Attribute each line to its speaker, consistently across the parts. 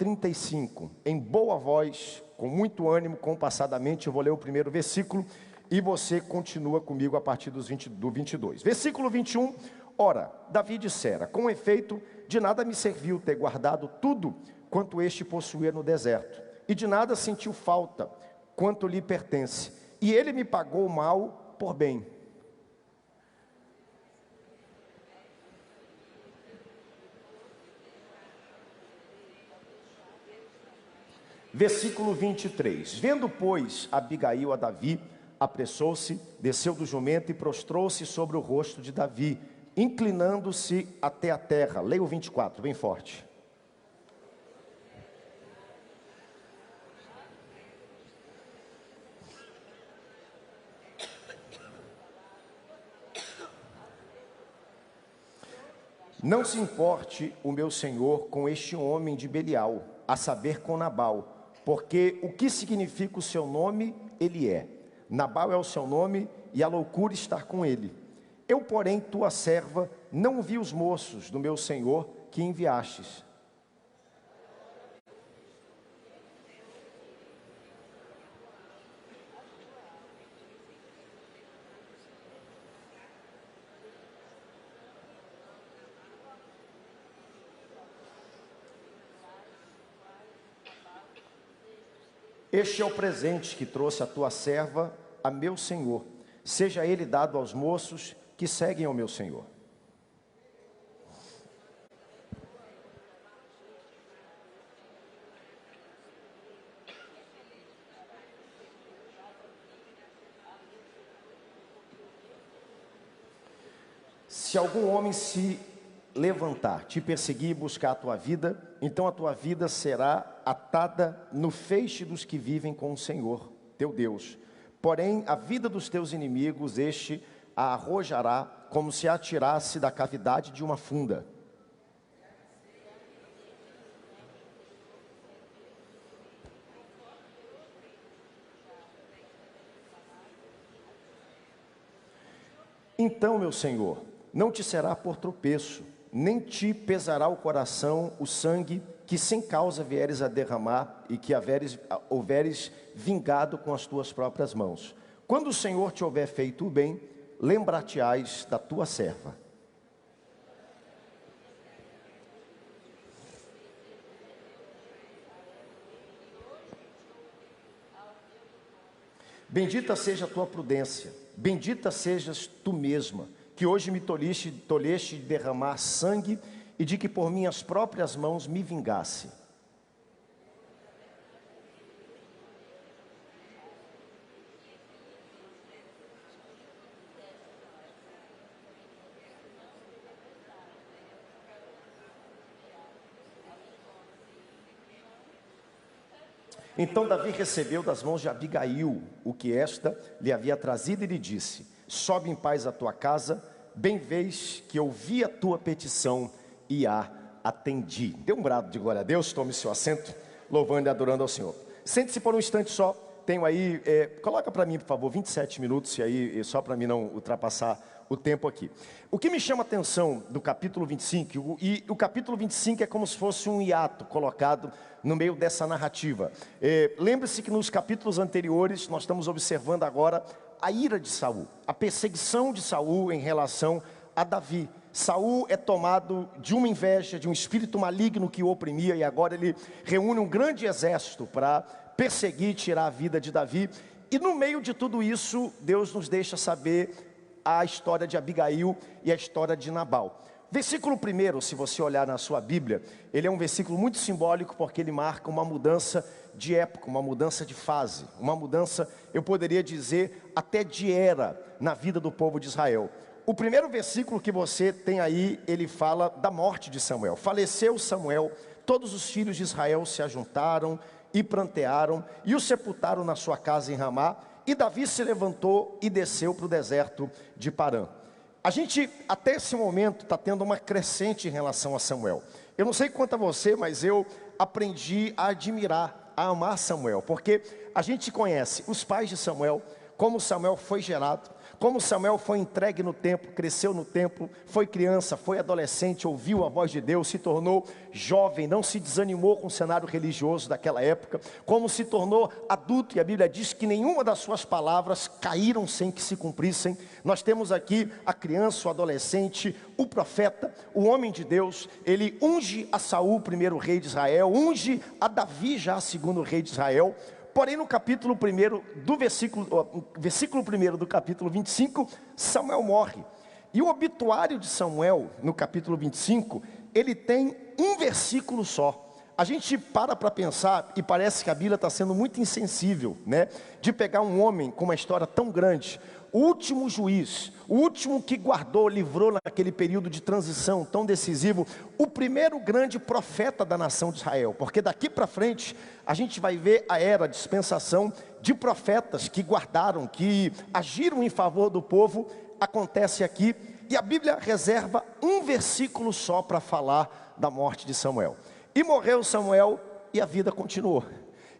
Speaker 1: 35, em boa voz, com muito ânimo, compassadamente, eu vou ler o primeiro versículo e você continua comigo a partir do 22. Versículo 21, ora, Davi dissera, com efeito, de nada me serviu ter guardado tudo quanto este possuía no deserto, e de nada sentiu falta quanto lhe pertence, e ele me pagou mal por bem. Versículo 23, vendo pois Abigail a Davi, apressou-se, desceu do jumento e prostrou-se sobre o rosto de Davi, inclinando-se até a terra. Leia o 24, bem forte. Não se importe o meu senhor com este homem de Belial, a saber com Nabal, porque o que significa o seu nome, ele é. Nabal é o seu nome e a loucura está com ele. Eu, porém, tua serva, não vi os moços do meu senhor que enviastes. Este é o presente que trouxe a tua serva a meu senhor. Seja ele dado aos moços que seguem ao meu senhor. Se algum homem se levantar, te perseguir e buscar a tua vida, então a tua vida será atada no feixe dos que vivem com o Senhor, teu Deus. Porém, a vida dos teus inimigos, este a arrojará como se a atirasse da cavidade de uma funda. Então, meu Senhor, não te será por tropeço, nem te pesará o coração o sangue que sem causa vieres a derramar e que houveres vingado com as tuas próprias mãos. Quando o Senhor te houver feito o bem, lembrar-te-ás da tua serva. Bendita seja a tua prudência, bendita sejas tu mesma, que hoje me tolheste de derramar sangue e de que por minhas próprias mãos me vingasse. Então Davi recebeu das mãos de Abigail o que esta lhe havia trazido e lhe disse: sobe em paz à tua casa, bem vês que ouvi a tua petição e a atendi. Dê um brado de glória a Deus, tome seu assento, louvando e adorando ao Senhor. Sente-se por um instante só, tenho aí, coloca para mim por favor, 27 minutos, e aí, só para mim não ultrapassar o tempo aqui. O que me chama a atenção do capítulo 25, e o capítulo 25 é como se fosse um hiato colocado no meio dessa narrativa. Lembre-se que nos capítulos anteriores, nós estamos observando agora a ira de Saul, a perseguição de Saul em relação a Davi. Saul é tomado de uma inveja, de um espírito maligno que o oprimia, e agora ele reúne um grande exército para perseguir e tirar a vida de Davi. E no meio de tudo isso, Deus nos deixa saber a história de Abigail e a história de Nabal. Versículo 1, se você olhar na sua Bíblia, ele é um versículo muito simbólico, porque ele marca uma mudança de época, uma mudança de fase, uma mudança, eu poderia dizer, até de era na vida do povo de Israel. O primeiro versículo que você tem aí, ele fala da morte de Samuel. Faleceu Samuel, todos os filhos de Israel se ajuntaram e prantearam e o sepultaram na sua casa em Ramá, e Davi se levantou e desceu para o deserto de Parã. A gente, até esse momento, está tendo uma crescente em relação a Samuel. Eu não sei quanto a você, mas eu aprendi a admirar, a amar Samuel, porque a gente conhece os pais de Samuel, como Samuel foi gerado. Como Samuel foi entregue no templo, cresceu no templo, foi criança, foi adolescente, ouviu a voz de Deus, se tornou jovem, não se desanimou com o cenário religioso daquela época. Como se tornou adulto, e a Bíblia diz que nenhuma das suas palavras caíram sem que se cumprissem. Nós temos aqui a criança, o adolescente, o profeta, o homem de Deus. Ele unge a Saul, primeiro rei de Israel, unge a Davi, já segundo rei de Israel. Porém, no capítulo 1 do versículo 1 do capítulo 25, Samuel morre. E o obituário de Samuel, no capítulo 25, ele tem um versículo só. A gente para pensar e parece que a Bíblia está sendo muito insensível, né? De pegar um homem com uma história tão grande, o último juiz, o último que guardou, livrou naquele período de transição tão decisivo, o primeiro grande profeta da nação de Israel, porque daqui para frente a gente vai ver a era, a dispensação de profetas que guardaram, que agiram em favor do povo, acontece aqui, e a Bíblia reserva um versículo só para falar da morte de Samuel. E morreu Samuel e a vida continuou.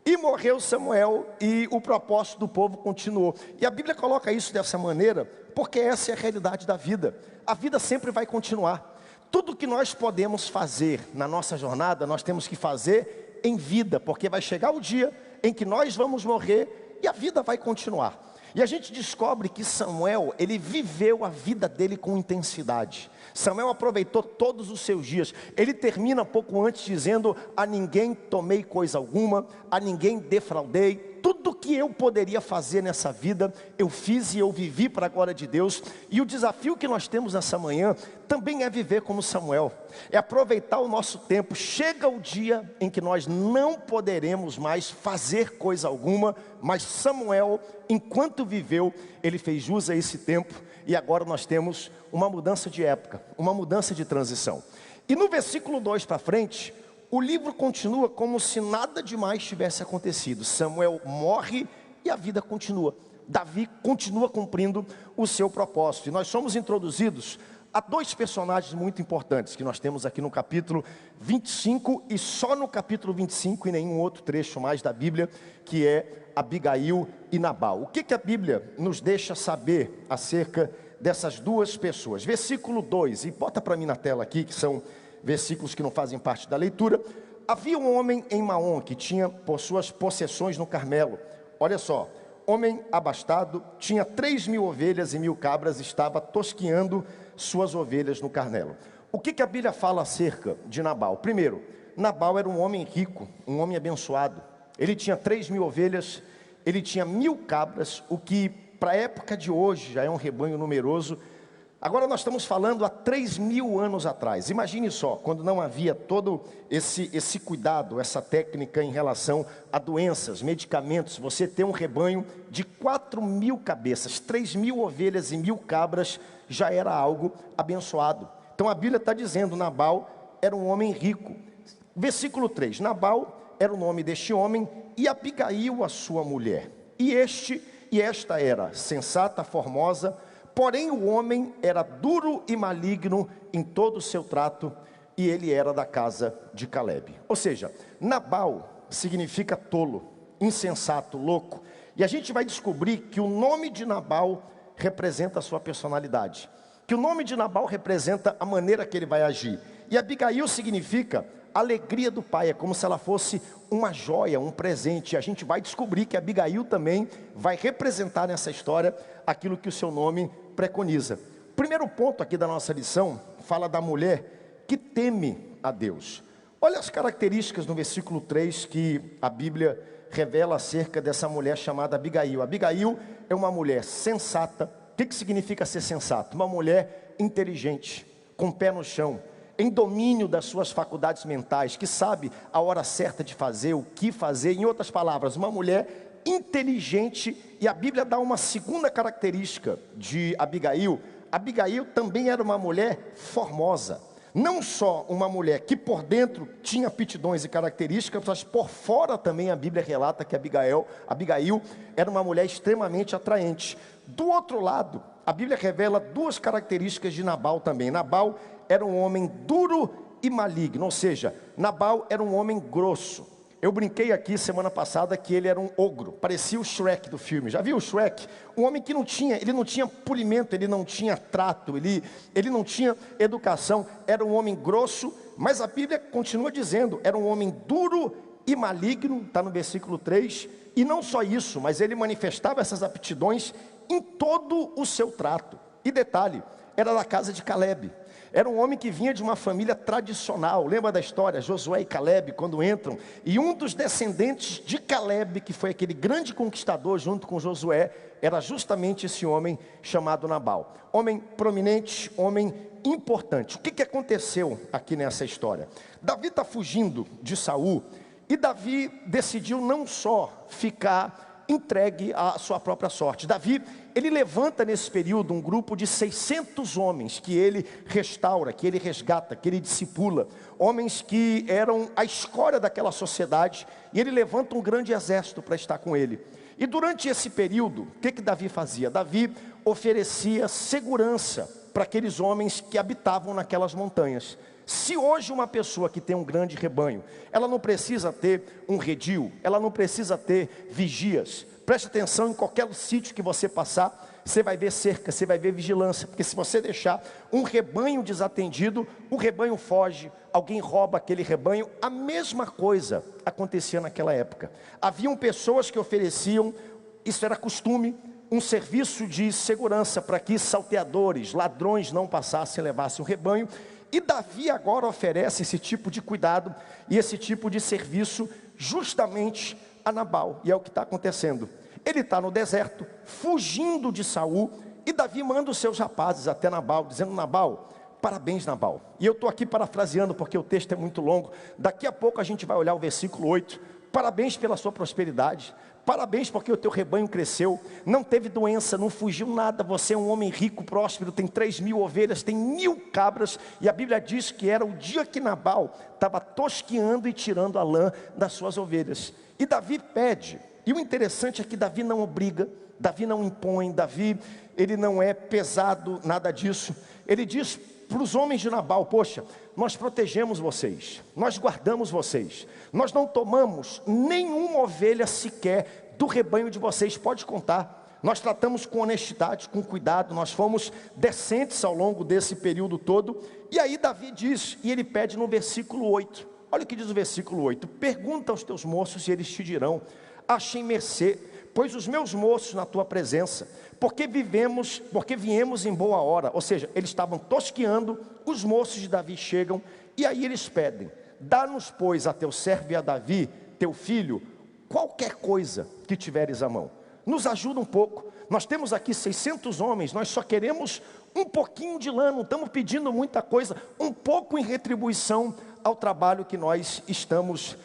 Speaker 1: E morreu Samuel e o propósito do povo continuou. E a Bíblia coloca isso dessa maneira, porque essa é a realidade da vida. A vida sempre vai continuar. Tudo que nós podemos fazer na nossa jornada, nós temos que fazer em vida, porque vai chegar o dia em que nós vamos morrer e a vida vai continuar. E a gente descobre que Samuel, ele viveu a vida dele com intensidade. Samuel aproveitou todos os seus dias. Ele termina pouco antes dizendo: a ninguém tomei coisa alguma, a ninguém defraudei. Tudo que eu poderia fazer nessa vida, eu fiz e eu vivi para a glória de Deus. E o desafio que nós temos nessa manhã, também é viver como Samuel. É aproveitar o nosso tempo. Chega o dia em que nós não poderemos mais fazer coisa alguma, mas Samuel, enquanto viveu, ele fez jus a esse tempo. E agora nós temos uma mudança de época, uma mudança de transição. E no versículo 2 para frente, o livro continua como se nada demais tivesse acontecido. Samuel morre e a vida continua. Davi continua cumprindo o seu propósito. E nós somos introduzidos a dois personagens muito importantes que nós temos aqui no capítulo 25 e só no capítulo 25 e nenhum outro trecho mais da Bíblia, que é Abigail e Nabal. O que a Bíblia nos deixa saber acerca dessas duas pessoas? Versículo 2, e bota para mim na tela aqui, que são versículos que não fazem parte da leitura. Havia um homem em Maom que tinha por suas possessões no Carmelo. Olha só, homem abastado, tinha 3.000 ovelhas e 1.000 cabras, estava tosqueando suas ovelhas no Carmelo. O que a Bíblia fala acerca de Nabal? Primeiro, Nabal era um homem rico, um homem abençoado. Ele tinha 3.000 ovelhas, ele tinha 1.000 cabras, o que para a época de hoje já é um rebanho numeroso. Agora nós estamos falando há 3.000 anos atrás. Imagine só, quando não havia todo esse cuidado, essa técnica em relação a doenças, medicamentos. Você ter um rebanho de 4.000 cabeças, 3.000 ovelhas e 1.000 cabras já era algo abençoado. Então a Bíblia está dizendo, Nabal era um homem rico. Versículo 3, Nabal era o nome deste homem e Abigail a sua mulher. E esta era sensata, formosa, porém o homem era duro e maligno em todo o seu trato, e ele era da casa de Calebe. Ou seja, Nabal significa tolo, insensato, louco. E a gente vai descobrir que o nome de Nabal representa a sua personalidade, que o nome de Nabal representa a maneira que ele vai agir. E Abigail significa alegria do pai, é como se ela fosse uma joia, um presente. E a gente vai descobrir que Abigail também vai representar nessa história aquilo que o seu nome preconiza. Primeiro ponto aqui da nossa lição fala da mulher que teme a Deus. Olha as características no versículo 3 que a Bíblia revela acerca dessa mulher chamada Abigail. Abigail é uma mulher sensata. O que significa ser sensato? Uma mulher inteligente, com o pé no chão, em domínio das suas faculdades mentais, que sabe a hora certa de fazer, o que fazer. Em outras palavras, uma mulher inteligente. E a Bíblia dá uma segunda característica de Abigail. Abigail também era uma mulher formosa. Não só uma mulher que por dentro tinha aptidões e características, mas por fora também a Bíblia relata que Abigail era uma mulher extremamente atraente. Do outro lado, a Bíblia revela duas características de Nabal também. Nabal era um homem duro e maligno, ou seja, Nabal era um homem grosso. Eu brinquei aqui semana passada que ele era um ogro, parecia o Shrek do filme. Já viu o Shrek? Um homem que ele não tinha polimento, ele não tinha trato, ele não tinha educação, era um homem grosso, mas a Bíblia continua dizendo, era um homem duro e maligno, está no versículo 3, e não só isso, mas ele manifestava essas aptidões em todo o seu trato. E detalhe, era da casa de Caleb. Era um homem que vinha de uma família tradicional. Lembra da história? Josué e Caleb, quando entram. E um dos descendentes de Caleb, que foi aquele grande conquistador junto com Josué, era justamente esse homem chamado Nabal. Homem prominente, homem importante. O que aconteceu aqui nessa história? Davi está fugindo de Saul. E Davi decidiu não só ficar entregue à sua própria sorte. Davi, ele levanta nesse período um grupo de 600 homens que ele restaura, que ele resgata, que ele discipula. Homens que eram a escória daquela sociedade, e ele levanta um grande exército para estar com ele. E durante esse período, o que Davi fazia? Davi oferecia segurança para aqueles homens que habitavam naquelas montanhas. Se hoje uma pessoa que tem um grande rebanho, ela não precisa ter um redil, ela não precisa ter vigias. Preste atenção, em qualquer sítio que você passar, você vai ver cerca, você vai ver vigilância. Porque se você deixar um rebanho desatendido, o rebanho foge, alguém rouba aquele rebanho. A mesma coisa acontecia naquela época. Haviam pessoas que ofereciam, isso era costume, um serviço de segurança para que salteadores, ladrões não passassem e levassem o rebanho. E Davi agora oferece esse tipo de cuidado e esse tipo de serviço justamente a Nabal. E é o que está acontecendo. Ele está no deserto, fugindo de Saul, e Davi manda os seus rapazes até Nabal, dizendo: Nabal, parabéns Nabal. E eu estou aqui parafraseando porque o texto é muito longo. Daqui a pouco a gente vai olhar o versículo 8. Parabéns pela sua prosperidade. Parabéns porque o teu rebanho cresceu, não teve doença, não fugiu nada. Você é um homem rico, próspero, tem 3.000 ovelhas, tem 1.000 cabras. E a Bíblia diz que era o dia que Nabal estava tosqueando e tirando a lã das suas ovelhas. E Davi pede, e o interessante é que Davi não obriga, Davi não impõe, Davi, ele não é pesado, nada disso. Ele diz para os homens de Nabal: poxa, nós protegemos vocês, nós guardamos vocês, nós não tomamos nenhuma ovelha sequer do rebanho de vocês, pode contar. Nós tratamos com honestidade, com cuidado, nós fomos decentes ao longo desse período todo. E aí Davi diz, e ele pede no versículo 8, olha o que diz o versículo 8: pergunta aos teus moços e eles te dirão: achem mercê, pois os meus moços na tua presença, porque viemos em boa hora. Ou seja, eles estavam tosqueando, os moços de Davi chegam, e aí eles pedem: dá-nos, pois, a teu servo e a Davi, teu filho, qualquer coisa que tiveres à mão. Nos ajuda um pouco, nós temos aqui 600 homens, nós só queremos um pouquinho de lã, não estamos pedindo muita coisa, um pouco em retribuição ao trabalho que nós estamos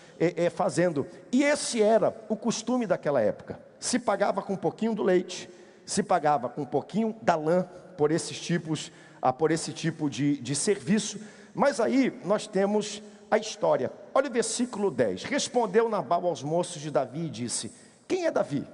Speaker 1: fazendo. E esse era o costume daquela época. Se pagava com um pouquinho do leite, se pagava com um pouquinho da lã, por esse tipo de serviço. Mas aí nós temos a história. Olha o versículo 10. Respondeu Nabal aos moços de Davi e disse: quem é Davi?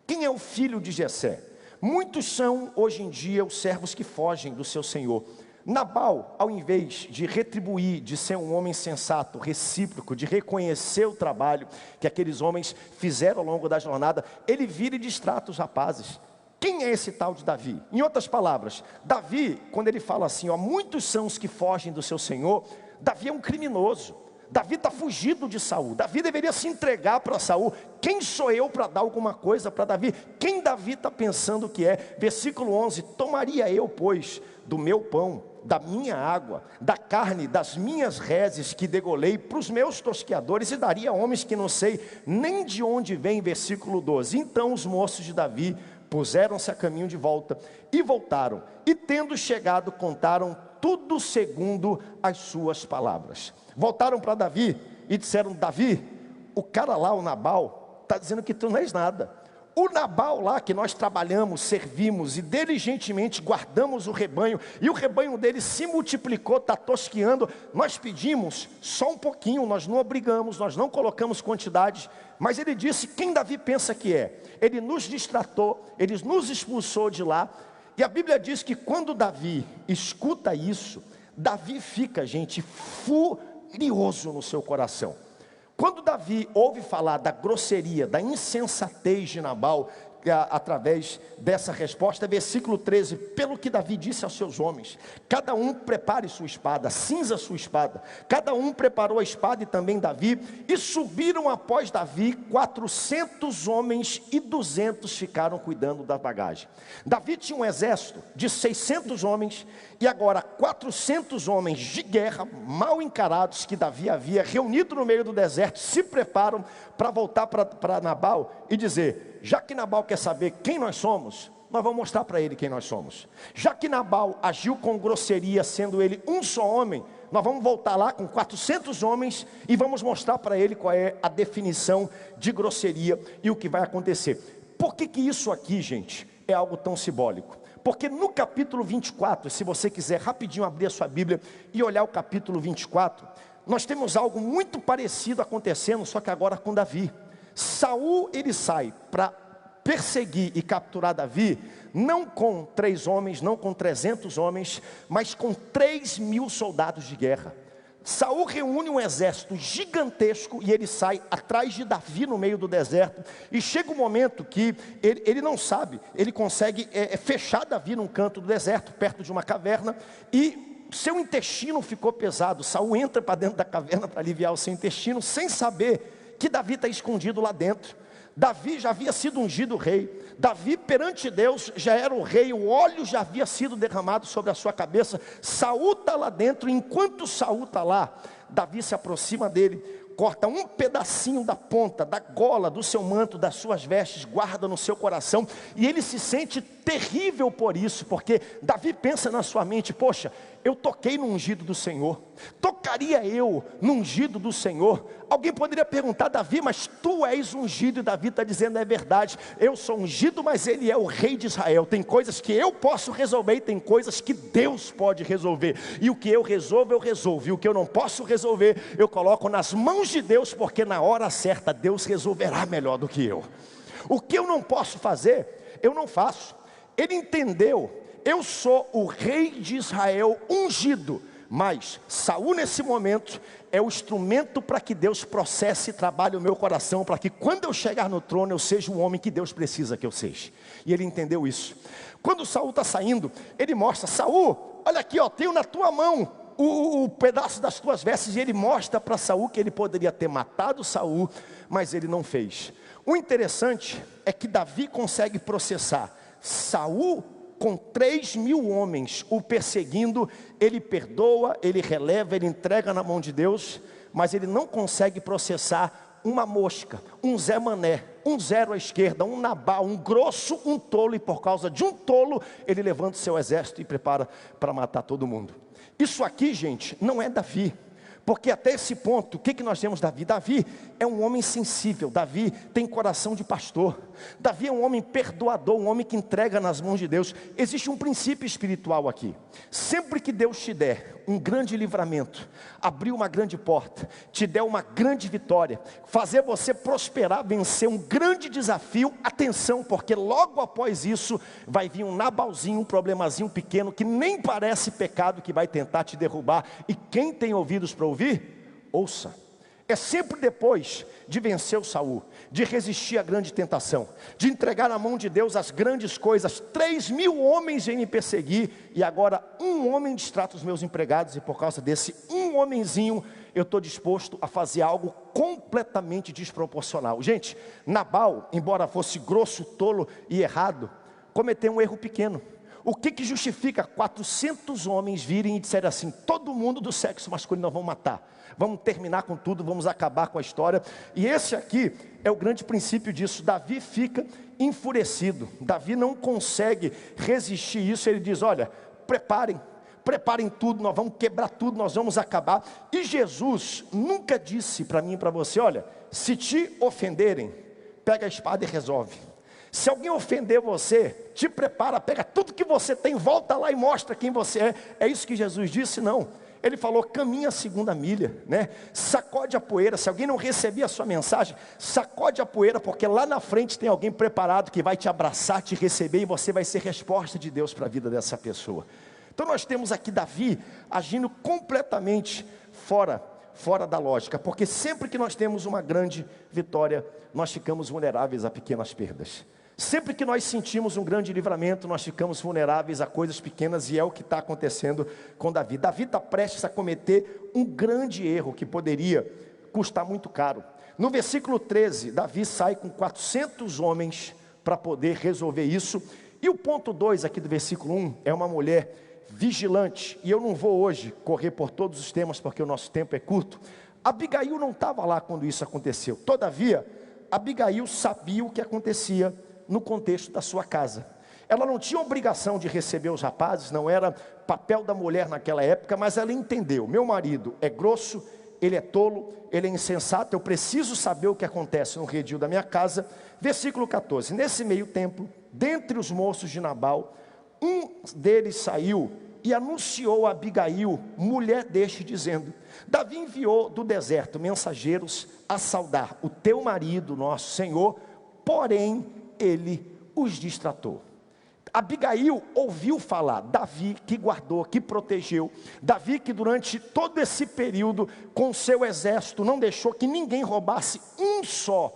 Speaker 1: Quem é o filho de Jessé? Muitos são hoje em dia os servos que fogem do seu senhor. Nabal, ao invés de retribuir, de ser um homem sensato, recíproco, de reconhecer o trabalho que aqueles homens fizeram ao longo da jornada, ele vira e distrata os rapazes. Quem é esse tal de Davi? Em outras palavras, Davi, quando ele fala assim, ó, muitos são os que fogem do seu senhor, Davi é um criminoso. Davi está fugido de Saul. Davi deveria se entregar para Saul. Quem sou eu para dar alguma coisa para Davi? Quem Davi está pensando que é? Versículo 11: tomaria eu, pois, do meu pão, da minha água, da carne das minhas reses que degolei para os meus tosqueadores, e daria a homens que não sei nem de onde vem. Versículo 12: então os moços de Davi puseram-se a caminho de volta e voltaram, e tendo chegado contaram tudo segundo as suas palavras. Voltaram para Davi e disseram: Davi, o cara lá, o Nabal, está dizendo que tu não és nada. O Nabal lá que nós trabalhamos, servimos e diligentemente guardamos o rebanho, e o rebanho dele se multiplicou, está tosqueando. Nós pedimos só um pouquinho, nós não obrigamos, nós não colocamos quantidade, mas ele disse quem Davi pensa que é. Ele nos distratou, ele nos expulsou de lá. E a Bíblia diz que quando Davi escuta isso, Davi fica, gente, furioso no seu coração. Quando Davi ouve falar da grosseria, da insensatez de Nabal, através dessa resposta, versículo 13, pelo que Davi disse aos seus homens, cada um prepare sua espada, cinza sua espada, cada um preparou a espada e também Davi, e subiram após Davi 400 homens e 200 ficaram cuidando da bagagem. Davi tinha um exército de 600 homens, e agora 400 homens de guerra, mal encarados, que Davi havia reunido no meio do deserto, se preparam para voltar para Nabal e dizer: já que Nabal quer saber quem nós somos, nós vamos mostrar para ele quem nós somos. Já que Nabal agiu com grosseria, sendo ele um só homem, nós vamos voltar lá com 400 homens e vamos mostrar para ele qual é a definição de grosseria e o que vai acontecer. Por que isso aqui, gente, é algo tão simbólico? Porque no capítulo 24, se você quiser rapidinho abrir a sua Bíblia e olhar o capítulo 24, nós temos algo muito parecido acontecendo, só que agora com Davi. Saul, ele sai para perseguir e capturar Davi, não com 3 homens, não com 300 homens, mas com 3.000 soldados de guerra. Saul reúne um exército gigantesco e ele sai atrás de Davi no meio do deserto, e chega um momento que ele não sabe, ele consegue fechar Davi num canto do deserto, perto de uma caverna, e seu intestino ficou pesado. Saul entra para dentro da caverna para aliviar o seu intestino, sem saber que Davi está escondido lá dentro. Davi já havia sido ungido rei, Davi perante Deus já era o rei, o óleo já havia sido derramado sobre a sua cabeça. Saul está lá dentro, enquanto Saul está lá, Davi se aproxima dele, corta um pedacinho da ponta, da gola, do seu manto, das suas vestes, guarda no seu coração, e ele se sente terrível por isso, porque Davi pensa na sua mente: poxa, eu toquei no ungido do Senhor, tocaria eu no ungido do Senhor? Alguém poderia perguntar: Davi, mas tu és ungido? E Davi está dizendo: é verdade, eu sou ungido, mas ele é o rei de Israel. Tem coisas que eu posso resolver e tem coisas que Deus pode resolver, e o que eu resolvo, eu resolvo, e o que eu não posso resolver, eu coloco nas mãos de Deus, porque na hora certa Deus resolverá melhor do que eu. O que eu não posso fazer, eu não faço. Ele entendeu: eu sou o rei de Israel ungido, mas Saul nesse momento é o instrumento para que Deus processe e trabalhe o meu coração, para que quando eu chegar no trono eu seja o homem que Deus precisa que eu seja. E ele entendeu isso. Quando Saul está saindo, ele mostra: Saul, olha aqui, tenho na tua mão o pedaço das tuas vestes. E ele mostra para Saul que ele poderia ter matado Saul, mas ele não fez. O interessante é que Davi consegue processar Saul com 3.000 homens o perseguindo. Ele perdoa, ele releva, ele entrega na mão de Deus, mas ele não consegue processar uma mosca, um Zé Mané, um zero à esquerda, um Nabal, um grosso, um tolo, e por causa de um tolo, ele levanta o seu exército e prepara para matar todo mundo. Isso aqui, gente, não é Davi. Porque até esse ponto, o que nós temos Davi? Davi é um homem sensível, Davi tem coração de pastor, Davi é um homem perdoador, um homem que entrega nas mãos de Deus. Existe um princípio espiritual aqui: sempre que Deus te der um grande livramento, abrir uma grande porta, te der uma grande vitória, fazer você prosperar, vencer um grande desafio, atenção, porque logo após isso vai vir um Nabalzinho, um problemazinho pequeno, que nem parece pecado, que vai tentar te derrubar. E quem tem ouvidos para ouvir, ouça. É sempre depois de vencer o Saul, de resistir à grande tentação, de entregar na mão de Deus as grandes coisas. 3.000 homens vêm me perseguir, e agora um homem distrata os meus empregados, e por causa desse um homenzinho, eu estou disposto a fazer algo completamente desproporcional. Gente, Nabal, embora fosse grosso, tolo e errado, cometeu um erro pequeno. O que justifica 400 homens virem e disserem assim: todo mundo do sexo masculino nós vamos matar, vamos terminar com tudo, vamos acabar com a história? E esse aqui é o grande princípio disso. Davi fica enfurecido, Davi não consegue resistir isso. Ele diz: olha, preparem tudo, nós vamos quebrar tudo, nós vamos acabar. E Jesus nunca disse para mim e para você: olha, se te ofenderem, pega a espada e resolve. Se alguém ofender você, te prepara, pega tudo que você tem, volta lá e mostra quem você é. É isso que Jesus disse? Não. Ele falou: caminha a segunda milha, né? Sacode a poeira. Se alguém não receber a sua mensagem, sacode a poeira, porque lá na frente tem alguém preparado que vai te abraçar, te receber, e você vai ser resposta de Deus para a vida dessa pessoa. Então nós temos aqui Davi agindo completamente fora fora da lógica, porque sempre que nós temos uma grande vitória, nós ficamos vulneráveis a pequenas perdas. Sempre que nós sentimos um grande livramento, nós ficamos vulneráveis a coisas pequenas, e é o que está acontecendo com Davi. Davi está prestes a cometer um grande erro que poderia custar muito caro. No versículo 13, Davi sai com 400 homens para poder resolver isso. E o ponto 2 aqui do versículo 1 é uma mulher vigilante. E eu não vou hoje correr por todos os temas, porque o nosso tempo é curto. Abigail não estava lá quando isso aconteceu. Todavia, Abigail sabia o que acontecia no contexto da sua casa. Ela não tinha obrigação de receber os rapazes, não era papel da mulher naquela época, mas ela entendeu: meu marido é grosso, ele é tolo, ele é insensato, eu preciso saber o que acontece no redil da minha casa. Versículo 14, nesse meio tempo, dentre os moços de Nabal, um deles saiu e anunciou a Abigail, mulher deste, dizendo: Davi enviou do deserto mensageiros a saudar o teu marido, nosso senhor, porém ele os distratou. Abigail ouviu falar, Davi que guardou, que protegeu, Davi que durante todo esse período, com seu exército, não deixou que ninguém roubasse um só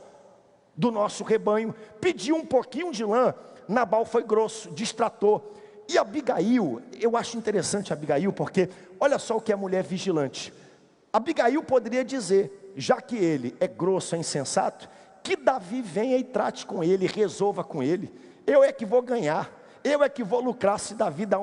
Speaker 1: do nosso rebanho, pediu um pouquinho de lã. Nabal foi grosso, distratou. E Abigail, eu acho interessante Abigail, porque olha só o que é mulher vigilante. Abigail poderia dizer, já que ele é grosso, é insensato, que Davi venha e trate com ele, resolva com ele. Eu é que vou ganhar, eu é que vou lucrar se Davi dar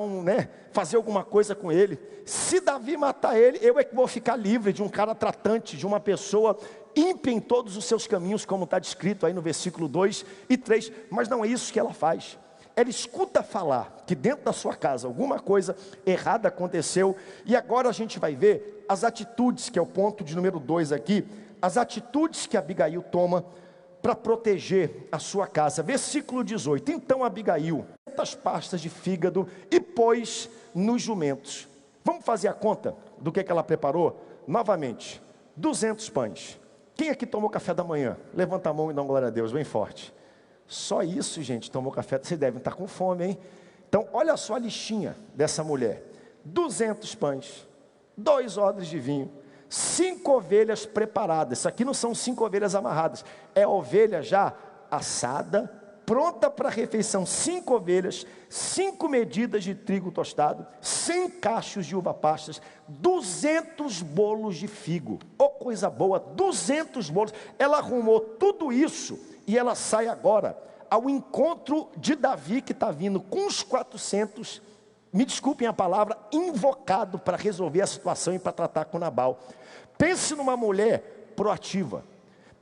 Speaker 1: fazer alguma coisa com ele. Se Davi matar ele, eu é que vou ficar livre de um cara tratante, de uma pessoa ímpia em todos os seus caminhos, como está descrito aí no versículo 2 e 3. Mas não é isso que ela faz. Ela escuta falar que dentro da sua casa alguma coisa errada aconteceu, e agora a gente vai ver as atitudes, que é o ponto de número 2 aqui, as atitudes que Abigail toma para proteger a sua casa. Versículo 18, então Abigail, as pastas de fígado e pôs nos jumentos. Vamos fazer a conta do que ela preparou? Novamente, 200 pães. Quem aqui tomou café da manhã? Levanta a mão e dá uma glória a Deus, bem forte. Só isso, gente, tomou café, vocês devem estar com fome, hein? Então, olha só a listinha dessa mulher. 200 pães, 2 odres de vinho, 5 ovelhas preparadas. Isso aqui não são 5 ovelhas amarradas, é ovelha já assada, pronta para a refeição. 5 ovelhas, 5 medidas de trigo tostado, 100 cachos de uva passas, 200 bolos de figo. Oh, coisa boa, 200 bolos. Ela arrumou tudo isso e ela sai agora ao encontro de Davi, que está vindo com os 400, me desculpem a palavra, invocado para resolver a situação e para tratar com Nabal. Pense numa mulher proativa,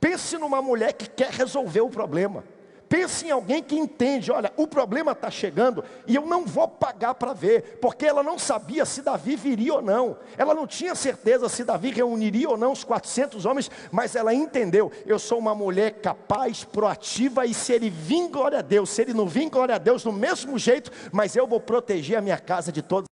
Speaker 1: pense numa mulher que quer resolver o problema. Pense em alguém que entende, olha, o problema está chegando e eu não vou pagar para ver, porque ela não sabia se Davi viria ou não, ela não tinha certeza se Davi reuniria ou não os 400 homens, mas ela entendeu, eu sou uma mulher capaz, proativa, e se ele vir, glória a Deus, se ele não vir, glória a Deus, do mesmo jeito, mas eu vou proteger a minha casa de todos,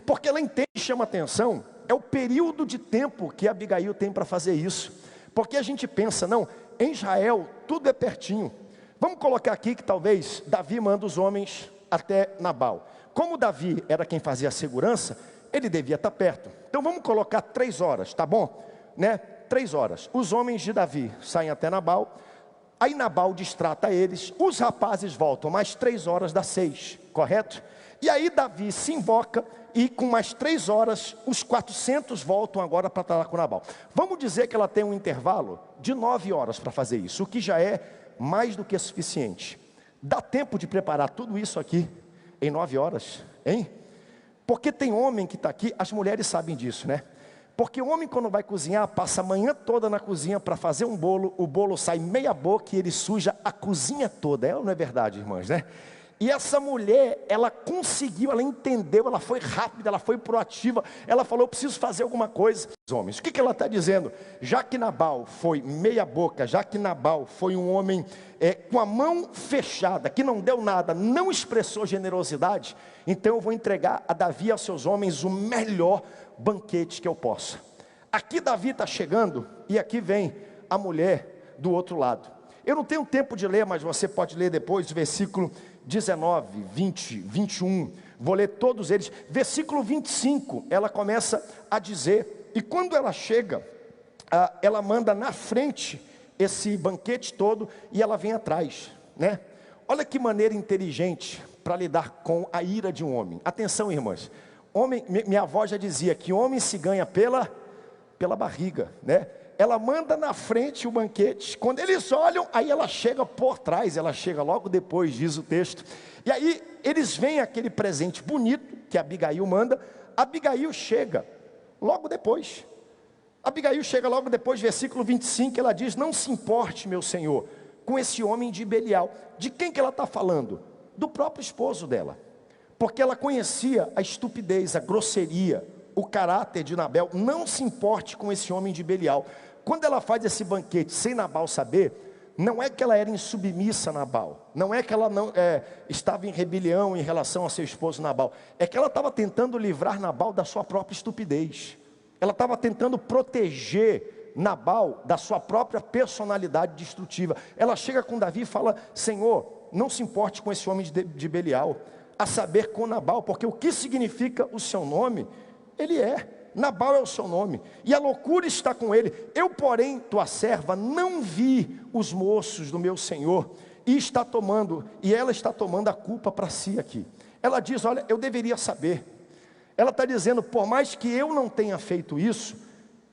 Speaker 1: porque ela entende, chama atenção, é o período de tempo que Abigail tem para fazer isso, porque a gente pensa, não, em Israel tudo é pertinho. Vamos colocar aqui que talvez Davi manda os homens até Nabal. Como Davi era quem fazia a segurança, ele devia estar perto. Então vamos colocar 3 horas, tá bom? 3 horas. Os homens de Davi saem até Nabal, aí Nabal distrata eles, os rapazes voltam, mais 3 horas dá 6, correto? E aí Davi se invoca e com mais 3 horas, os 400 voltam agora para estar lá com Nabal. Vamos dizer que ela tem um intervalo de 9 horas para fazer isso, o que já é mais do que suficiente. Dá tempo de preparar tudo isso aqui em 9 horas, hein? Porque tem homem que está aqui, as mulheres sabem disso, né? Porque o homem, quando vai cozinhar, passa a manhã toda na cozinha para fazer um bolo, o bolo sai meia boca e ele suja a cozinha toda. Não é verdade, irmãs, né? E essa mulher, ela conseguiu, ela entendeu, ela foi rápida, ela foi proativa, ela falou, eu preciso fazer alguma coisa. Homens, o que ela está dizendo? Já que Nabal foi meia boca, já que Nabal foi um homem com a mão fechada, que não deu nada, não expressou generosidade, então eu vou entregar a Davi e aos seus homens o melhor banquete que eu possa. Aqui Davi está chegando, e aqui vem a mulher do outro lado. Eu não tenho tempo de ler, mas você pode ler depois, o versículo 19, 20, 21, vou ler todos eles. Versículo 25, ela começa a dizer, e quando ela chega ela manda na frente esse banquete todo e ela vem atrás, né? Olha que maneira inteligente para lidar com a ira de um homem. Atenção, irmãs. Homem, minha avó já dizia que homem se ganha pela barriga, né? Ela manda na frente o banquete. Quando eles olham, aí ela chega por trás, ela chega logo depois, diz o texto. E aí eles veem aquele presente bonito que Abigail manda. Abigail chega logo depois. Abigail chega logo depois, versículo 25, ela diz: não se importe, meu senhor, com esse homem de Belial. De quem que ela está falando? Do próprio esposo dela. Porque ela conhecia a estupidez, a grosseria, o caráter de Nabal. Não se importe com esse homem de Belial. Quando ela faz esse banquete sem Nabal saber, não é que ela era insubmissa a Nabal, não é que ela não estava em rebelião em relação ao seu esposo Nabal, é que ela estava tentando livrar Nabal da sua própria estupidez. Ela estava tentando proteger Nabal da sua própria personalidade destrutiva. Ela chega com Davi e fala: Senhor, não se importe com esse homem de Belial, a saber, com Nabal, porque o que significa o seu nome? Ele Nabal é o seu nome, e a loucura está com ele. Eu, porém, tua serva, não vi os moços do meu senhor, e ela está tomando a culpa para si aqui. Ela diz: olha, eu deveria saber. Ela está dizendo: por mais que eu não tenha feito isso,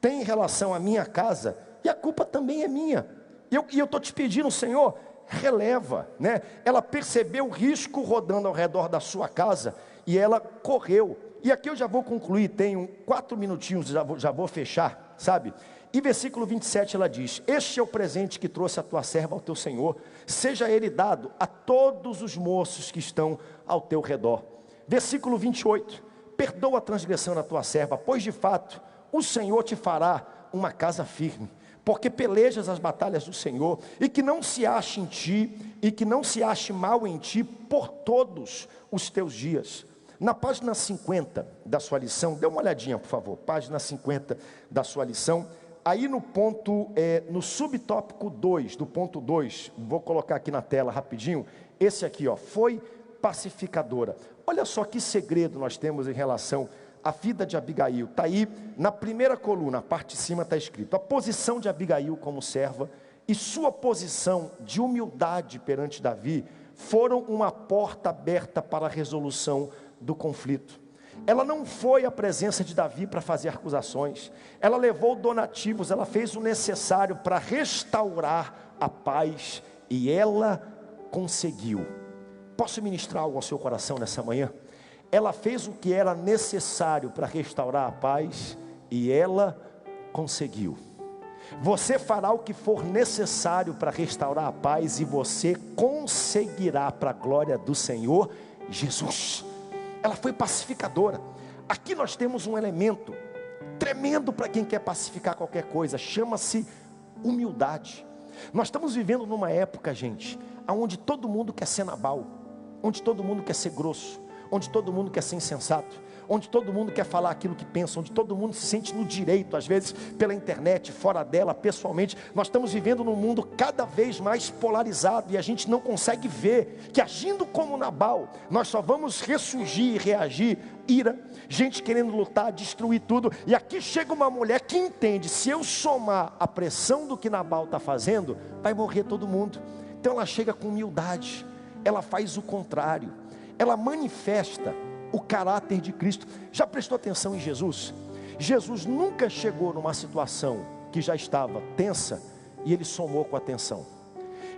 Speaker 1: tem em relação à minha casa, e a culpa também é minha. E eu estou te pedindo, Senhor, releva, né? Ela percebeu o risco rodando ao redor da sua casa, e ela correu. E aqui eu já vou concluir, tenho 4 minutinhos, já vou fechar, sabe? E versículo 27 ela diz: este é o presente que trouxe a tua serva ao teu senhor, seja ele dado a todos os moços que estão ao teu redor. Versículo 28, perdoa a transgressão da tua serva, pois de fato o Senhor te fará uma casa firme, porque pelejas as batalhas do Senhor, e que não se ache em ti, e que não se ache mal em ti por todos os teus dias. Na página 50 da sua lição, dê uma olhadinha por favor, página 50 da sua lição, aí no ponto, no subtópico 2, do ponto 2, vou colocar aqui na tela rapidinho, esse aqui ó, foi pacificadora. Olha só que segredo nós temos em relação à vida de Abigail. Está aí na primeira coluna, a parte de cima está escrito: a posição de Abigail como serva e sua posição de humildade perante Davi foram uma porta aberta para a resolução do conflito. Ela não foi à presença de Davi para fazer acusações, ela levou donativos, ela fez o necessário para restaurar a paz, e ela conseguiu. Posso ministrar algo ao seu coração nessa manhã? Ela fez o que era necessário para restaurar a paz, e ela conseguiu. Você fará o que for necessário para restaurar a paz, e você conseguirá, para a glória do Senhor Jesus. Ela foi pacificadora. Aqui nós temos um elemento tremendo para quem quer pacificar qualquer coisa, chama-se humildade. Nós estamos vivendo numa época, gente, onde todo mundo quer ser Nabal, onde todo mundo quer ser grosso, onde todo mundo quer ser insensato, onde todo mundo quer falar aquilo que pensa, onde todo mundo se sente no direito, às vezes pela internet, fora dela, pessoalmente. Nós estamos vivendo num mundo cada vez mais polarizado, e a gente não consegue ver que, agindo como Nabal, nós só vamos ressurgir e reagir: ira, gente querendo lutar, destruir tudo. E aqui chega uma mulher que entende: se eu somar a pressão do que Nabal está fazendo, vai morrer todo mundo. Então ela chega com humildade, ela faz o contrário, ela manifesta o caráter de Cristo. Já prestou atenção em Jesus? Jesus nunca chegou numa situação que já estava tensa e ele somou com a tensão.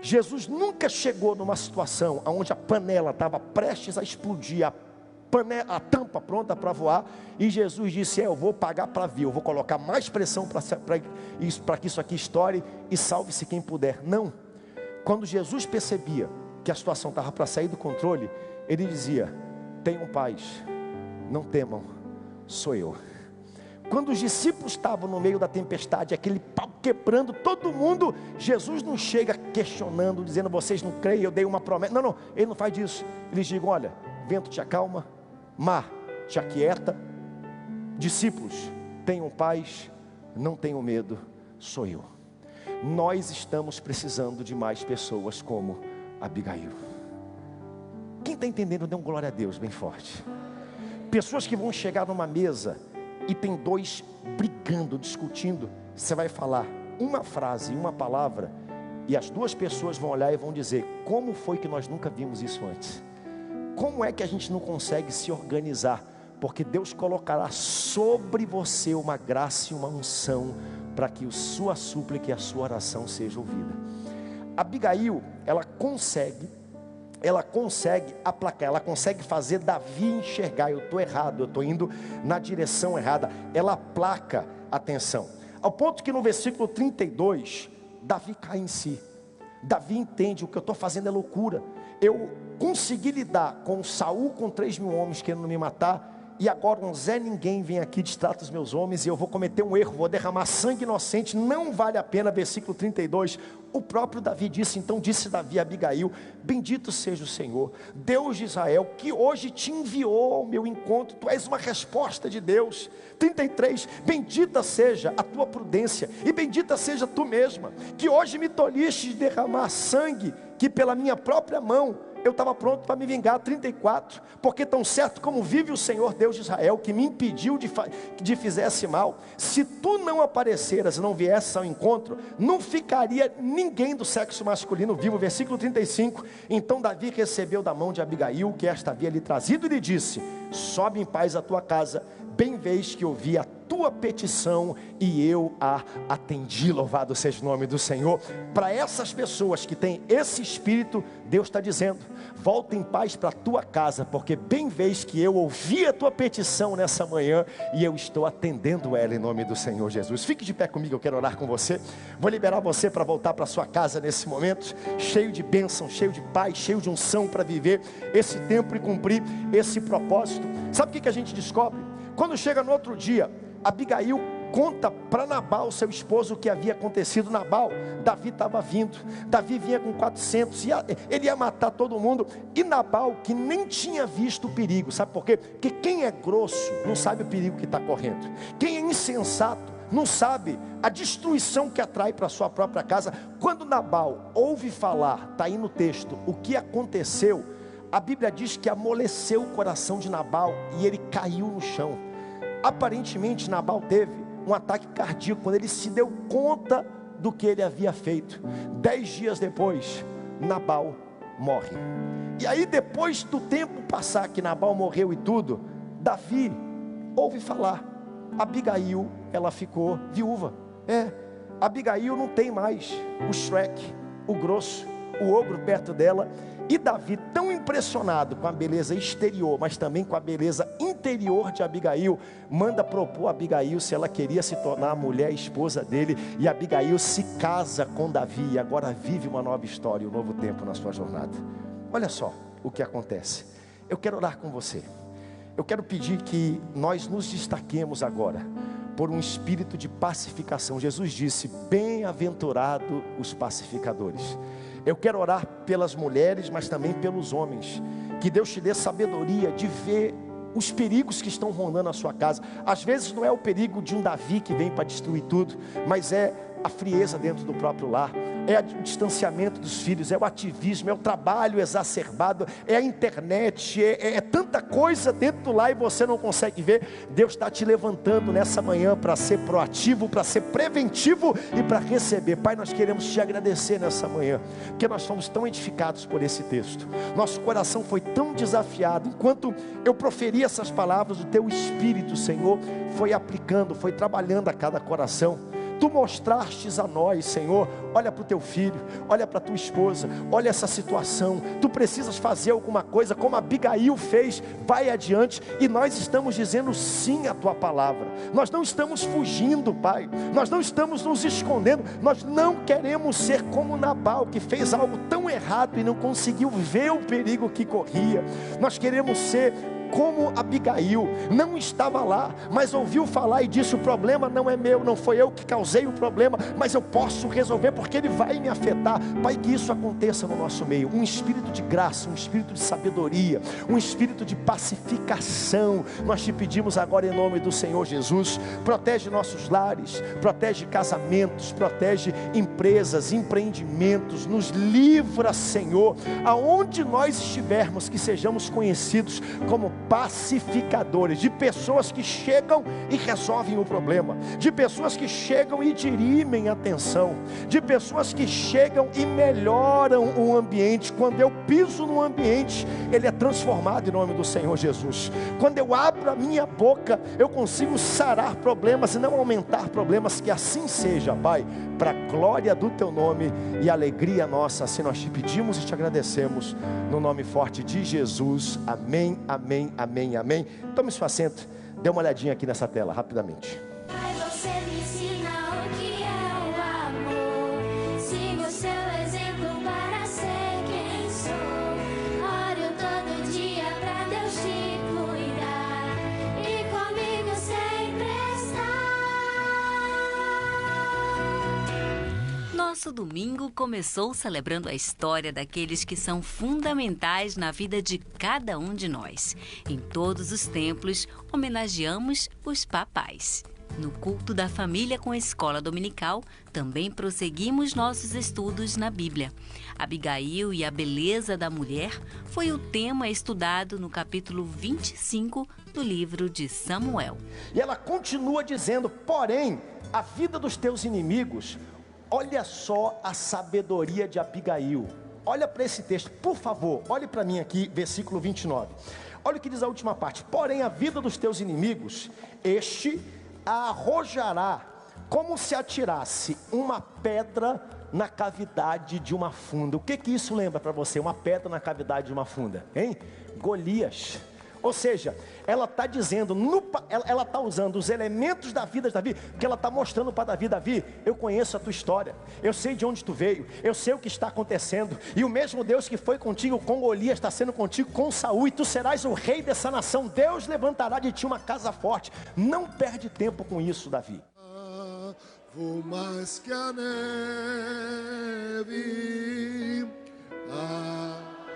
Speaker 1: Jesus nunca chegou numa situação onde a panela estava prestes a explodir, a tampa pronta para voar, e Jesus disse: eu vou pagar para vir, eu vou colocar mais pressão para que isso aqui estoure, e salve-se quem puder. Não. Quando Jesus percebia que a situação estava para sair do controle, ele dizia: tenham paz, não temam, sou eu. Quando os discípulos estavam no meio da tempestade, aquele pau quebrando todo mundo, Jesus não chega questionando, dizendo: vocês não creem, eu dei uma promessa. Não, ele não faz isso. Eles digam: olha, vento te acalma, mar te aquieta, discípulos, tenham paz, não tenham medo, sou eu. Nós estamos precisando de mais pessoas como Abigail. Quem está entendendo, dê um glória a Deus bem forte. Pessoas que vão chegar numa mesa e tem dois brigando, discutindo, você vai falar uma frase, uma palavra, e as duas pessoas vão olhar e vão dizer: como foi que nós nunca vimos isso antes? Como é que a gente não consegue se organizar? Porque Deus colocará sobre você uma graça e uma unção, para que a sua súplica e a sua oração seja ouvida. Abigail, ela consegue aplacar, ela consegue fazer Davi enxergar: eu estou errado, eu estou indo na direção errada. Ela aplaca a tensão, ao ponto que no versículo 32, Davi cai em si. Davi entende: o que eu estou fazendo é loucura. Eu consegui lidar com Saul com 3.000 homens querendo me matar, e agora um Zé Ninguém vem aqui, distrata os meus homens, e eu vou cometer um erro, vou derramar sangue inocente, não vale a pena. Versículo 32, o próprio Davi disse: então disse Davi a Abigail: bendito seja o Senhor, Deus de Israel, que hoje te enviou ao meu encontro, tu és uma resposta de Deus. 33, bendita seja a tua prudência, e bendita seja tu mesma, que hoje me tolhiste de derramar sangue, que pela minha própria mão eu estava pronto para me vingar. 34, porque tão certo como vive o Senhor Deus de Israel, que me impediu de fizesse mal, se tu não apareceras, não viesses ao encontro, não ficaria ninguém do sexo masculino vivo. Versículo 35, então Davi recebeu da mão de Abigail, que esta havia lhe trazido, e lhe disse: sobe em paz à tua casa, bem vês que ouvi a tua petição e eu a atendi. Louvado seja o nome do Senhor. Para essas pessoas que têm esse espírito, Deus está dizendo: volta em paz para a tua casa, porque bem vês que eu ouvi a tua petição nessa manhã e eu estou atendendo ela em nome do Senhor Jesus. Fique de pé comigo, eu quero orar com você. Vou liberar você para voltar para a sua casa nesse momento, cheio de bênção, cheio de paz, cheio de unção, para viver esse tempo e cumprir esse propósito. Sabe o que a gente descobre? Quando chega no outro dia, Abigail conta para Nabal, seu esposo, o que havia acontecido. Nabal, Davi estava vindo, Davi vinha com 400, ele ia matar todo mundo. E Nabal, que nem tinha visto o perigo, sabe por quê? Porque quem é grosso não sabe o perigo que está correndo. Quem é insensato não sabe a destruição que atrai para a sua própria casa. Quando Nabal ouve falar, está aí no texto, o que aconteceu, a Bíblia diz que amoleceu o coração de Nabal e ele caiu no chão. Aparentemente Nabal teve um ataque cardíaco quando ele se deu conta do que ele havia feito. 10 dias depois, Nabal morre. E aí, depois do tempo passar que Nabal morreu e tudo, Davi ouve falar: Abigail, ela ficou viúva. Abigail não tem mais o Shrek, o grosso, o ogro perto dela. E Davi, tão impressionado com a beleza exterior, mas também com a beleza interior de Abigail, manda propor a Abigail se ela queria se tornar a mulher, a esposa dele. E Abigail se casa com Davi e agora vive uma nova história, um novo tempo na sua jornada. Olha só o que acontece. Eu quero orar com você. Eu quero pedir que nós nos destaquemos agora por um espírito de pacificação. Jesus disse: bem-aventurado os pacificadores. Eu quero orar pelas mulheres, mas também pelos homens. Que Deus te dê sabedoria de ver os perigos que estão rondando a sua casa. Às vezes não é o perigo de um Davi que vem para destruir tudo, mas é a frieza dentro do próprio lar, é o distanciamento dos filhos, é o ativismo, é o trabalho exacerbado, é a internet, é tanta coisa dentro do lar e você não consegue ver. Deus está te levantando nessa manhã para ser proativo, para ser preventivo e para receber. Pai, nós queremos te agradecer nessa manhã, porque nós fomos tão edificados por esse texto. Nosso coração foi tão desafiado. Enquanto eu proferi essas palavras, o teu Espírito, Senhor, foi aplicando, foi trabalhando a cada coração. Tu mostrastes a nós, Senhor, olha para o teu filho, olha para a tua esposa, olha essa situação, tu precisas fazer alguma coisa, como Abigail fez, vai adiante. E nós estamos dizendo sim à tua palavra, nós não estamos fugindo, Pai, nós não estamos nos escondendo, nós não queremos ser como Nabal, que fez algo tão errado e não conseguiu ver o perigo que corria. Nós queremos ser como Abigail, não estava lá, mas ouviu falar e disse: o problema não é meu, não foi eu que causei o problema, mas eu posso resolver porque ele vai me afetar. Pai, que isso aconteça no nosso meio, um espírito de graça, um espírito de sabedoria, um espírito de pacificação. Nós te pedimos agora em nome do Senhor Jesus. Protege nossos lares, protege casamentos, protege empresas, empreendimentos, nos livra, Senhor, aonde nós estivermos, que sejamos conhecidos como pacificadores, de pessoas que chegam e resolvem o problema, de pessoas que chegam e dirimem a tensão, de pessoas que chegam e melhoram o ambiente. Quando eu piso no ambiente, ele é transformado em nome do Senhor Jesus. Quando eu abro a minha boca, eu consigo sarar problemas e não aumentar problemas. Que assim seja, Pai, para a glória do Teu nome e alegria nossa. Assim nós te pedimos e te agradecemos, no nome forte de Jesus. Amém, amém, amém, amém. Tome seu assento, dê uma olhadinha aqui nessa tela, rapidamente.
Speaker 2: Pai, você me ensina o que é o amor. Siga o seu exemplo para ser quem sou. Oro todo dia para Deus te cuidar e comigo sempre estar.
Speaker 3: Nosso domingo começou celebrando a história daqueles que são fundamentais na vida de cada um de nós. Em todos os templos, homenageamos os papais. No culto da família com a escola dominical, também prosseguimos nossos estudos na Bíblia. Abigail e a beleza da mulher foi o tema estudado no capítulo 25 do livro de Samuel.
Speaker 1: E ela continua dizendo: porém, a vida dos teus inimigos. Olha só a sabedoria de Abigail. Olha para esse texto, por favor, olhe para mim aqui, versículo 29. Olha o que diz a última parte: porém a vida dos teus inimigos, este a arrojará, como se atirasse uma pedra na cavidade de uma funda. O que isso lembra para você? Uma pedra na cavidade de uma funda, hein? Golias. Ou seja, ela está dizendo, ela está usando os elementos da vida de Davi, que ela está mostrando para Davi: Davi, eu conheço a tua história, eu sei de onde tu veio, eu sei o que está acontecendo, e o mesmo Deus que foi contigo com Golias está sendo contigo com Saul, e tu serás o rei dessa nação. Deus levantará de ti uma casa forte. Não perde tempo com isso, Davi.
Speaker 4: Vou mais que a neve.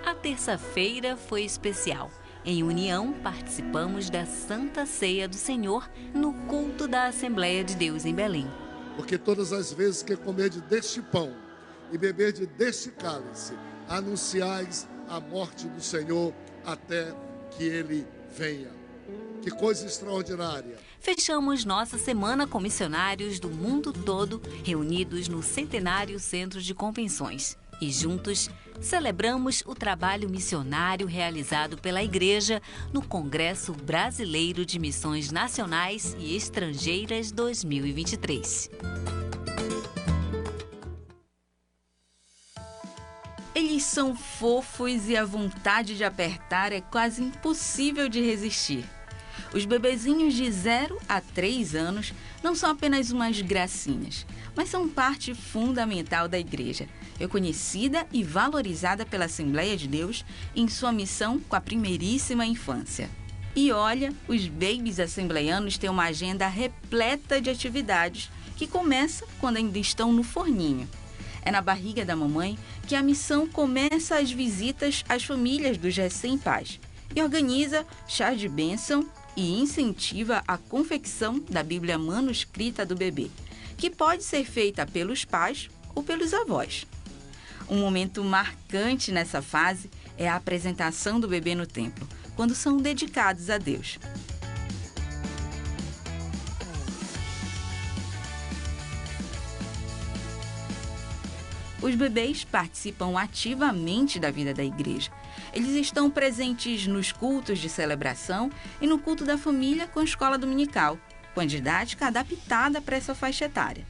Speaker 3: A terça-feira foi especial. Em união, participamos da Santa Ceia do Senhor no culto da Assembleia de Deus em Belém.
Speaker 4: Porque todas as vezes que comerdes deste pão e beberdes deste cálice, anunciais a morte do Senhor até que Ele venha. Que coisa extraordinária!
Speaker 3: Fechamos nossa semana com missionários do mundo todo, reunidos no Centenário Centro de Convenções. E juntos celebramos o trabalho missionário realizado pela Igreja no Congresso Brasileiro de Missões Nacionais e Estrangeiras 2023.
Speaker 5: Eles são fofos e a vontade de apertar é quase impossível de resistir. Os bebezinhos de 0 a 3 anos não são apenas umas gracinhas, mas são parte fundamental da igreja, reconhecida e valorizada pela Assembleia de Deus em sua missão com a primeiríssima infância. E olha, os babies assembleianos têm uma agenda repleta de atividades que começa quando ainda estão no forninho. É na barriga da mamãe que a missão começa as visitas às famílias dos recém-pais e organiza chá de bênção e incentiva a confecção da Bíblia manuscrita do bebê, que pode ser feita pelos pais ou pelos avós. Um momento marcante nessa fase é a apresentação do bebê no templo, quando são dedicados a Deus. Os bebês participam ativamente da vida da igreja. Eles estão presentes nos cultos de celebração e no culto da família com a escola dominical, com a didática adaptada para essa faixa etária.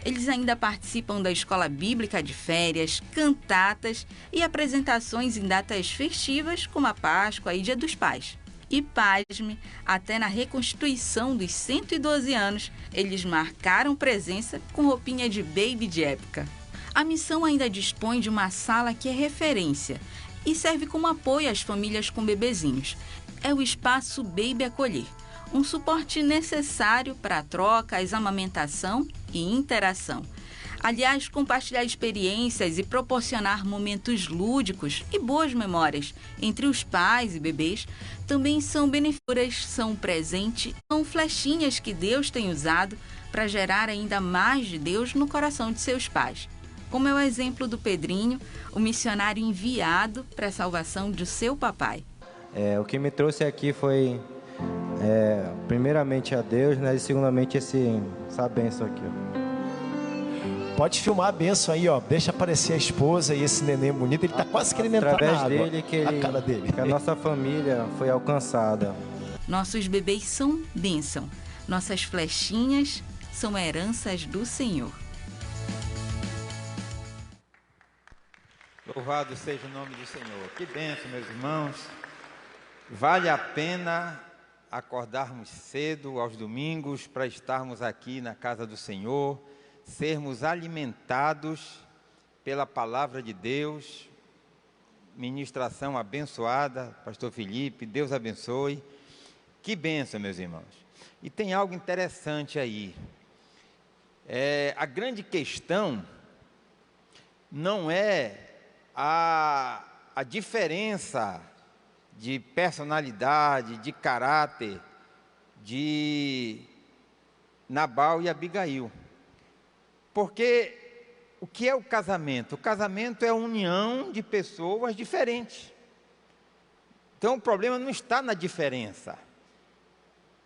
Speaker 5: Eles ainda participam da escola bíblica de férias, cantatas e apresentações em datas festivas como a Páscoa e Dia dos Pais. E pasme, até na reconstituição dos 112 anos, eles marcaram presença com roupinha de baby de época. A missão ainda dispõe de uma sala que é referência e serve como apoio às famílias com bebezinhos. É o espaço Baby Acolher, um suporte necessário para a troca, a amamentação e interação. Aliás, compartilhar experiências e proporcionar momentos lúdicos e boas memórias entre os pais e bebês também são benéficas, são presente, são flechinhas que Deus tem usado para gerar ainda mais de Deus no coração de seus pais. Como é o exemplo do Pedrinho, o missionário enviado para a salvação de seu papai.
Speaker 6: O que me trouxe aqui foi, primeiramente, a Deus, né? E segundamente, essa bênção aqui, ó.
Speaker 1: Pode filmar a bênção aí, ó. Deixa aparecer a esposa e esse neném bonito. Ele tá quase querendo entrar na água.
Speaker 6: Através dele
Speaker 1: a cara dele.
Speaker 6: que a nossa família foi alcançada.
Speaker 5: Nossos bebês são bênção. Nossas flechinhas são heranças do Senhor.
Speaker 7: Louvado seja o nome do Senhor. Que bênção, meus irmãos. Vale a pena acordarmos cedo aos domingos para estarmos aqui na casa do Senhor, sermos alimentados pela palavra de Deus. Ministração abençoada, pastor Felipe, Deus abençoe. Que bênção, meus irmãos. E tem algo interessante aí. A grande questão não é a diferença de personalidade, de caráter de Nabal e Abigail. Porque o que é o casamento? O casamento é a união de pessoas diferentes. Então o problema não está na diferença.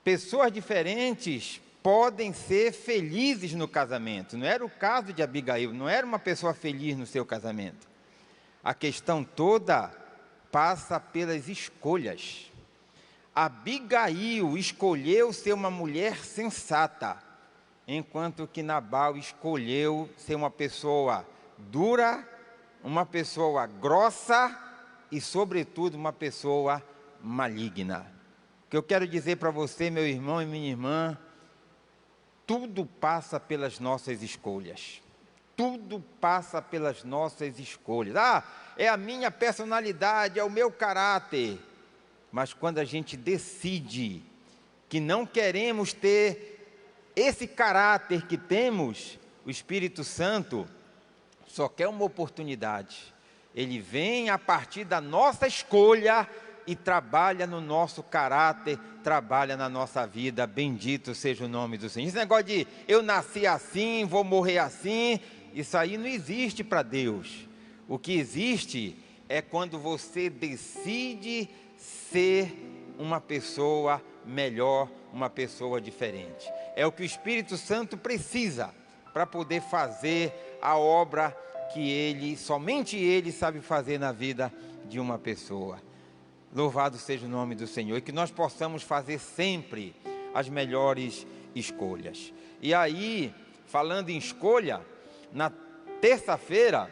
Speaker 7: Pessoas diferentes podem ser felizes no casamento. Não era o caso de Abigail, não era uma pessoa feliz no seu casamento. A questão toda passa pelas escolhas. Abigail escolheu ser uma mulher sensata, enquanto que Nabal escolheu ser uma pessoa dura, uma pessoa grossa e, sobretudo, uma pessoa maligna. O que eu quero dizer para você, meu irmão e minha irmã, tudo passa pelas nossas escolhas. Tudo passa pelas nossas escolhas. É a minha personalidade, é o meu caráter. Mas quando a gente decide que não queremos ter esse caráter que temos, o Espírito Santo só quer uma oportunidade. Ele vem a partir da nossa escolha e trabalha no nosso caráter, trabalha na nossa vida. Bendito seja o nome do Senhor. Esse negócio de eu nasci assim, vou morrer assim, isso aí não existe para Deus. O que existe é quando você decide ser uma pessoa melhor, uma pessoa diferente. É o que o Espírito Santo precisa para poder fazer a obra que somente Ele sabe fazer na vida de uma pessoa. Louvado seja o nome do Senhor, e que nós possamos fazer sempre as melhores escolhas. E aí, falando em escolha, na terça-feira,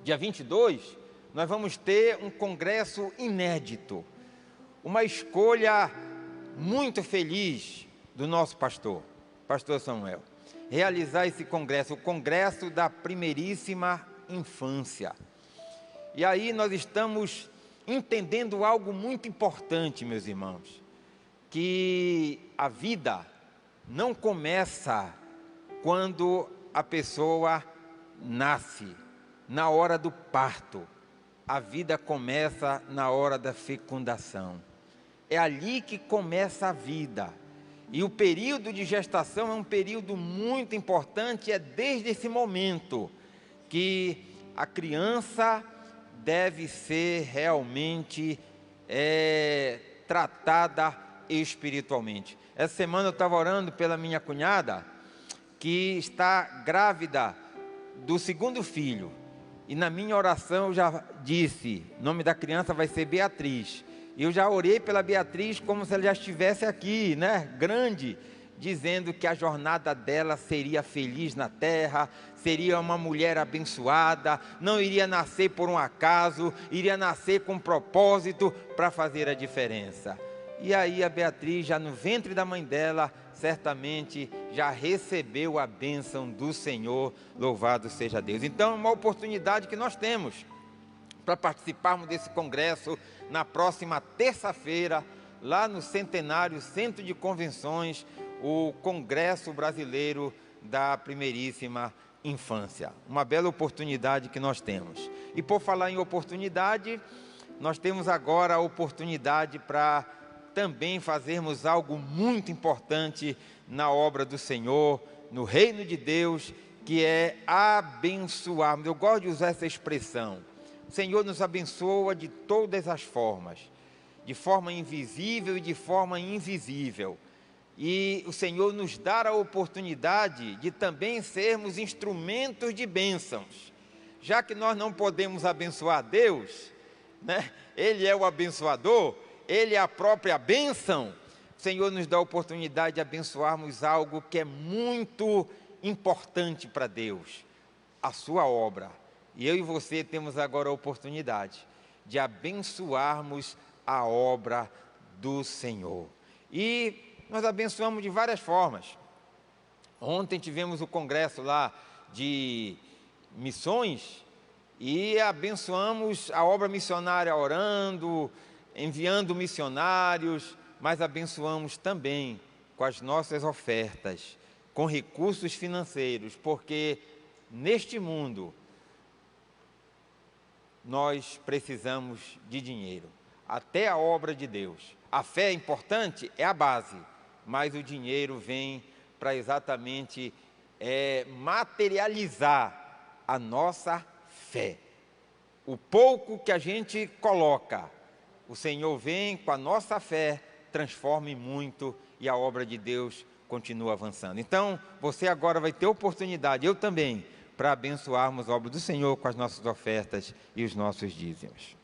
Speaker 7: dia 22, nós vamos ter um congresso inédito, uma escolha muito feliz do nosso pastor Samuel, realizar esse congresso, o congresso da primeiríssima infância. E aí nós estamos entendendo algo muito importante, meus irmãos, que a vida não começa quando a pessoa nasce, na hora do parto. A vida começa na hora da fecundação. É ali que começa a vida. E o período de gestação é um período muito importante, é desde esse momento que a criança deve ser realmente tratada espiritualmente. Essa semana eu estava orando pela minha cunhada, que está grávida do segundo filho. E na minha oração eu já disse, o nome da criança vai ser Beatriz. E eu já orei pela Beatriz como se ela já estivesse aqui, né, grande, dizendo que a jornada dela seria feliz na terra, seria uma mulher abençoada, não iria nascer por um acaso, iria nascer com propósito para fazer a diferença. E aí a Beatriz, já no ventre da mãe dela, certamente já recebeu a bênção do Senhor, louvado seja Deus. Então é uma oportunidade que nós temos para participarmos desse congresso na próxima terça-feira, lá no Centenário Centro de Convenções, o Congresso Brasileiro da Primeiríssima Infância. Uma bela oportunidade que nós temos. E por falar em oportunidade, nós temos agora a oportunidade para também fazermos algo muito importante na obra do Senhor, no reino de Deus, que é abençoar. Eu gosto de usar essa expressão. O Senhor nos abençoa de todas as formas. de forma invisível e de forma invisível. E o Senhor nos dá a oportunidade de também sermos instrumentos de bênçãos. Já que nós não podemos abençoar Deus, né? Ele é o abençoador, Ele é a própria bênção. O Senhor nos dá a oportunidade de abençoarmos algo que é muito importante para Deus, a sua obra. E eu e você temos agora a oportunidade de abençoarmos a obra do Senhor. E nós abençoamos de várias formas. Ontem tivemos o congresso lá de missões e abençoamos a obra missionária orando, enviando missionários, mas abençoamos também com as nossas ofertas, com recursos financeiros, porque neste mundo nós precisamos de dinheiro, até a obra de Deus. A fé é importante, é a base, mas o dinheiro vem para exatamente materializar a nossa fé. O pouco que a gente coloca, o Senhor vem com a nossa fé, transforma em muito e a obra de Deus continua avançando. Então, você agora vai ter oportunidade, eu também, para abençoarmos a obra do Senhor com as nossas ofertas e os nossos dízimos.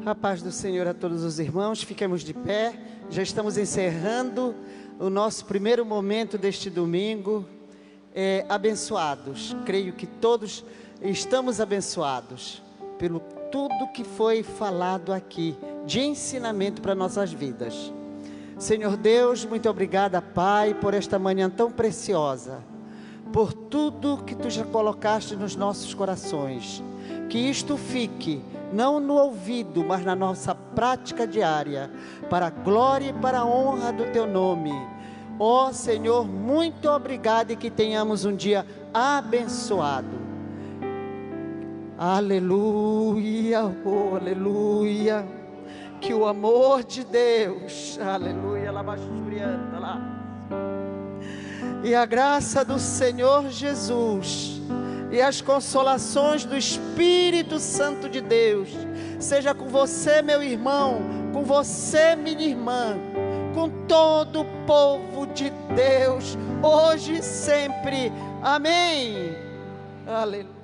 Speaker 8: A paz do Senhor a todos os irmãos, fiquemos de pé, já estamos encerrando o nosso primeiro momento deste domingo, abençoados, creio que todos estamos abençoados, pelo tudo que foi falado aqui, de ensinamento para nossas vidas. Senhor Deus, muito obrigada, Pai, por esta manhã tão preciosa, por tudo que Tu já colocaste nos nossos corações, que isto fique não no ouvido, mas na nossa prática diária, para a glória e para a honra do Teu nome. Ó Senhor, muito obrigado e que tenhamos um dia abençoado. Aleluia, oh, aleluia. Que o amor de Deus, aleluia, labachurianda lá. E a graça do Senhor Jesus e as consolações do Espírito Santo de Deus seja com você, meu irmão, com você, minha irmã, com todo o povo de Deus, hoje e sempre. Amém. Aleluia.